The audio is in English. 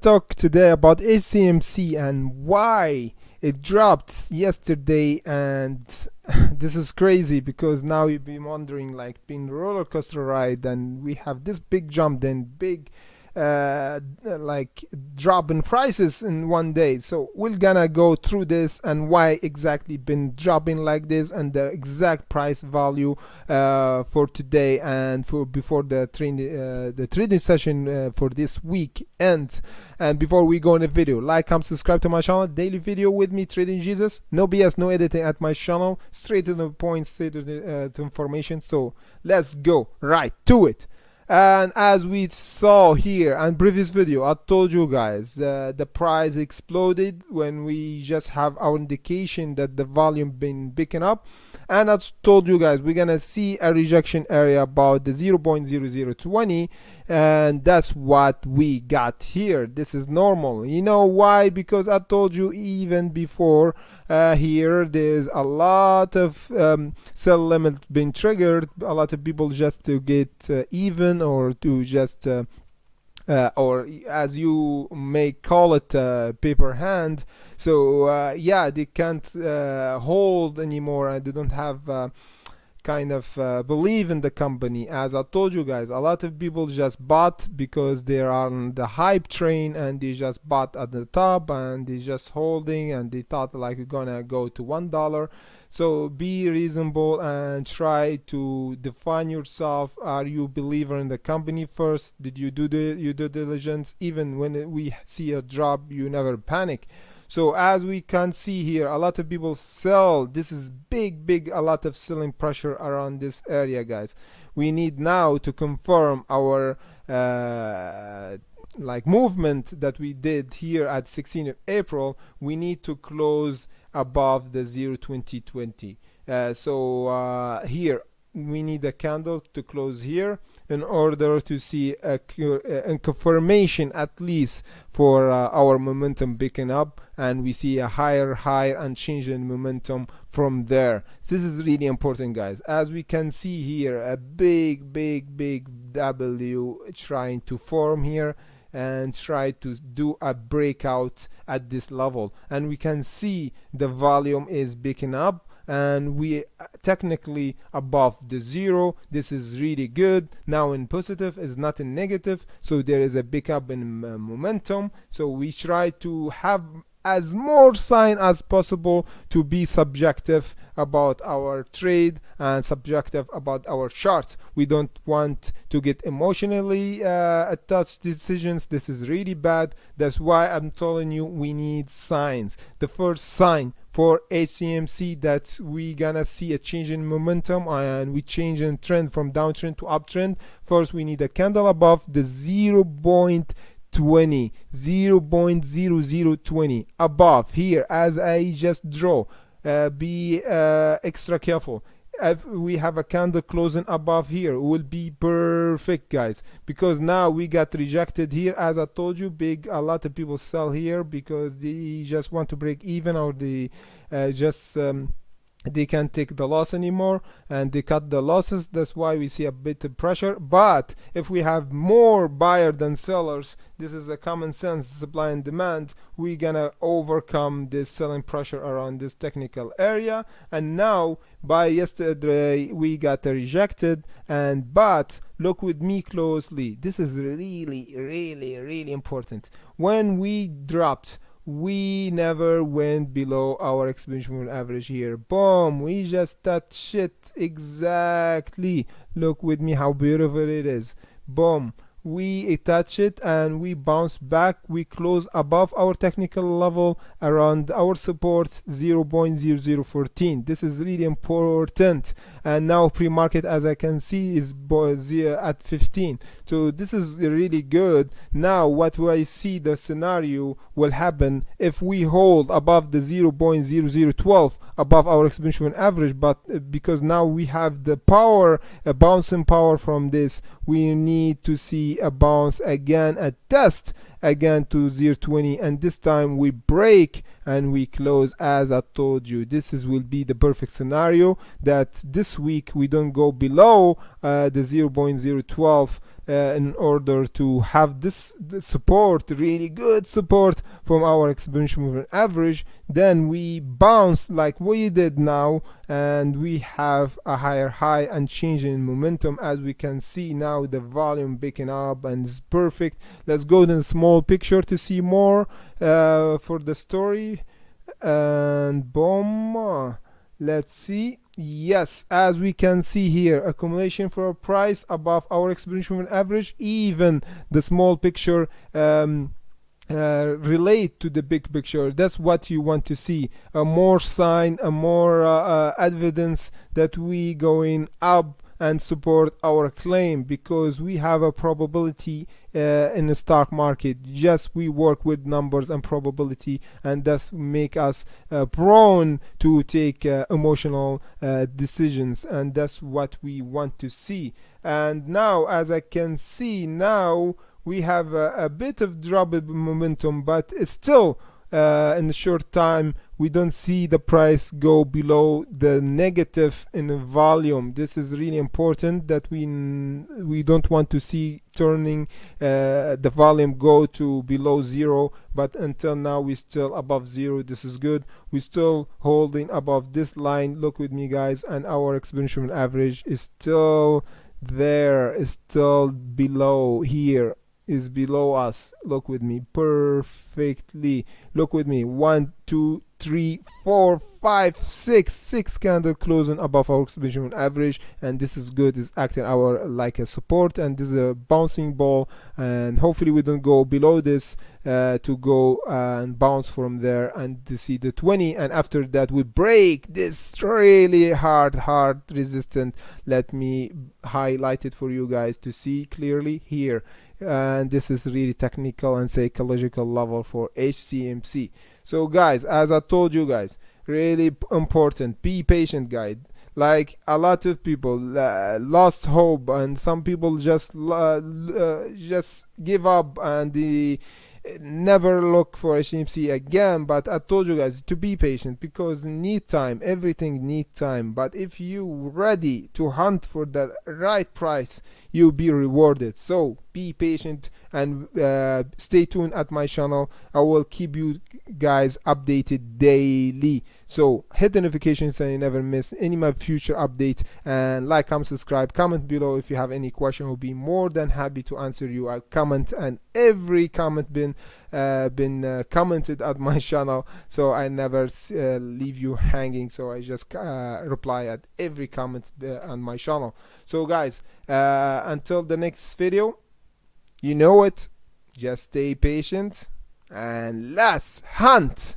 Talk today about HCMC and why it dropped yesterday. And this is crazy because now you've been wondering, like, been roller coaster ride, and we have this big jump, then big like drop in prices in one day. So we're gonna go through this and why exactly been dropping like this and the exact price value for today and for before the trading session for this week ends. And before we go in the video, like, comment, subscribe to my channel. Daily video with me, Trading Jesus. No BS, no editing at my channel. Straight to the point, straight to the information. So let's go right to it. And as we saw here in previous video, I told you guys the price exploded when we just have our indication that the volume been picking up. And I told you guys we're gonna see a rejection area about the 0.0020, and that's what we got here. This is normal. You know why? Because I told you even before here there's a lot of sell limit being triggered. A lot of people just to get even, or to just or as you may call it, paper hand. So yeah, they can't hold anymore, and they don't have kind of believe in the company. As I told you guys, a lot of people just bought because they're on the hype train, and they just bought at the top and they just holding, and they thought like we're gonna go to $1. So be reasonable and try to define yourself. Are you a believer in the company first? Did you do your due diligence? Even when we see a drop, you never panic. So as we can see here, a lot of people sell. This is big, a lot of selling pressure around this area, guys. We need now to confirm our like movement that we did here at 16th of April. We need to close above the 0.2020. So here we need a candle to close here in order to see a confirmation at least for our momentum picking up, and we see a higher high and change in momentum from there. This is really important, guys. As we can see here, a big W trying to form here and try to do a breakout at this level, and we can see the volume is picking up, and we technically above the zero. This is really good. Now in positive is not in negative, so there is a pickup in momentum. So we try to have as more sign as possible to be subjective about our trade and subjective about our charts. We don't want to get emotionally attached decisions. This is really bad. That's why I'm telling you we need signs. The first sign for HCMC that we gonna see a change in momentum and we change in trend from downtrend to uptrend. First we need a candle above the 0.0020 above here, as I just draw. Be extra careful. If we have a candle closing above here, it will be perfect, guys, because now we got rejected here. As I told you, a lot of people sell here because they just want to break even, or they they can't take the loss anymore, and they cut the losses. That's why we see a bit of pressure. But if we have more buyer than sellers, this is a common sense supply and demand, we're gonna overcome this selling pressure around this technical area. And now by yesterday we got rejected, and but look with me closely. This is really important. When we dropped, we never went below our exponential average here. Boom, we just touched it exactly. Look with me how beautiful it is. Boom, we touch it and we bounce back. We close above our technical level around our support 0.0014. This is really important. And now pre-market, as I can see, is at 15. So this is really good. Now what I see the scenario will happen if we hold above the 0.0012 above our exponential average, but because now we have the power, a bouncing power from this, we need to see a bounce again, a test again to 0.20, and this time we break and we close. As I told you, this will be the perfect scenario, that this week we don't go below the 0.012 in order to have this support, really good support from our exponential moving average, then we bounce like we did now, and we have a higher high and change in momentum. As we can see now, the volume picking up and it's perfect. Let's go to the small picture to see more for the story. And boom, let's see. Yes, as we can see here, accumulation for a price above our exponential moving average. Even the small picture relate to the big picture. That's what you want to see, a more sign, a more evidence that we going up and support our claim, because we have a probability in the stock market. Just we work with numbers and probability, and that's make us prone to take emotional decisions, and that's what we want to see. And now, as I can see now, we have a bit of drop in momentum, but it's still in the short time we don't see the price go below the negative in the volume. This is really important, that we don't want to see turning the volume go to below zero, but until now we still above zero. This is good. We still holding above this line. Look with me, guys, and our exponential average is still there, is still below here, is below us. Look with me perfectly. Look with me. 1, 2, 3, 4, 5, 6 candle closing above our exponential average, and this is good. It's acting our like a support, and this is a bouncing ball, and hopefully we don't go below this to go and bounce from there and to see the 20, and after that we break this really hard resistance. Let me highlight it for you guys to see clearly here, and this is really technical and psychological level for HCMC. So guys, as I told you guys, really important, be patient, guys. Like a lot of people lost hope, and some people just give up and they never look for HCMC again. But I told you guys to be patient, because need time, everything need time. But if you ready to hunt for the right price, you'll be rewarded. So be patient and stay tuned at my channel. I will keep you guys updated daily, so hit the notifications so you never miss any of my future updates, and like, comment, subscribe, comment below if you have any question. I'll be more than happy to answer you. I comment, and every comment been commented at my channel, so I never leave you hanging. So I just reply at every comment on my channel. So guys, until the next video, you know it, just stay patient and let's hunt.